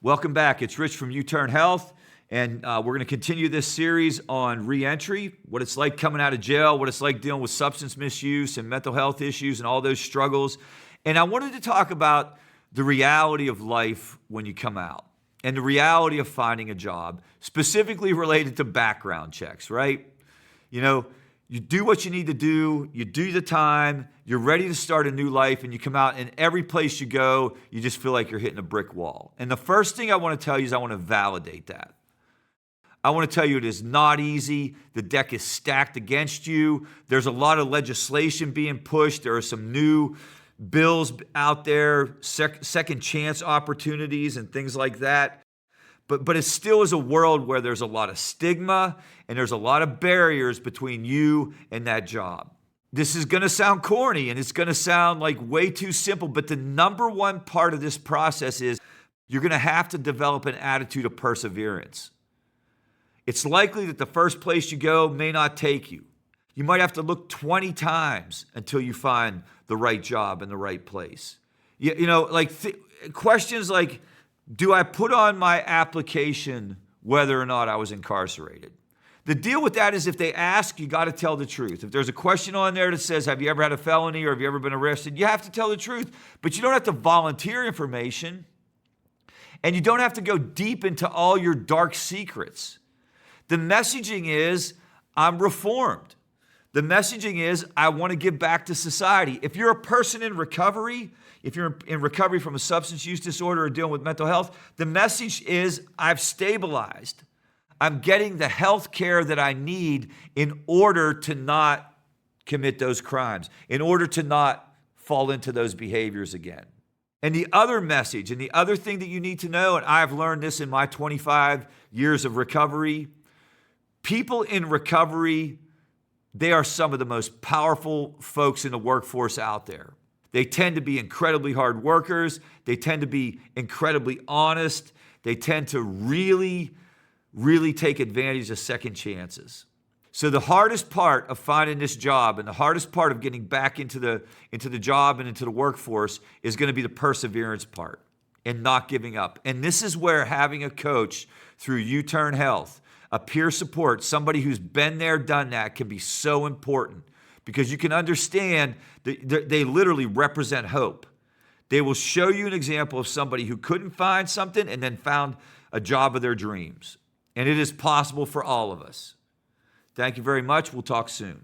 Welcome back. It's Rich from U-Turn Health, and we're going to continue this series on reentry, what it's like coming out of jail, what it's like dealing with substance misuse and mental health issues and all those struggles. And I wanted to talk about the reality of life when you come out and the reality of finding a job, specifically related to background checks, right? You know, you do what you need to do, you do the time, you're ready to start a new life, and you come out, and every place you go, you just feel like you're hitting a brick wall. And the first thing I want to tell you is I want to validate that. I want to tell you it is not easy. The deck is stacked against you. There's a lot of legislation being pushed. There are some new bills out there, second chance opportunities and things like that. But it still is a world where there's a lot of stigma and there's a lot of barriers between you and that job. This is going to sound corny and it's going to sound like way too simple, but the number one part of this process is you're going to have to develop an attitude of perseverance. It's likely that the first place you go may not take you. You might have to look 20 times until you find the right job in the right place. Questions like, do I put on my application whether or not I was incarcerated? The deal with that is if they ask, you got to tell the truth. If there's a question on there that says, have you ever had a felony or have you ever been arrested? You have to tell the truth, but you don't have to volunteer information and you don't have to go deep into all your dark secrets. The messaging is, I'm reformed. The messaging is, I want to give back to society. If you're a person in recovery, if you're in recovery from a substance use disorder or dealing with mental health, the message is, I've stabilized. I'm getting the health care that I need in order to not commit those crimes, in order to not fall into those behaviors again. And the other message and the other thing that you need to know, and I've learned this in my 25 years of recovery, people in recovery, they are some of the most powerful folks in the workforce out there. They tend to be incredibly hard workers. They tend to be incredibly honest. They tend to really take advantage of second chances. So the hardest part of finding this job and the hardest part of getting back into the job and into the workforce is going to be the perseverance part and not giving up. And this is where having a coach through U-Turn Health, a peer support, somebody who's been there, done that, can be so important because you can understand that they literally represent hope. They will show you an example of somebody who couldn't find something and then found a job of their dreams. And it is possible for all of us. Thank you very much. We'll talk soon.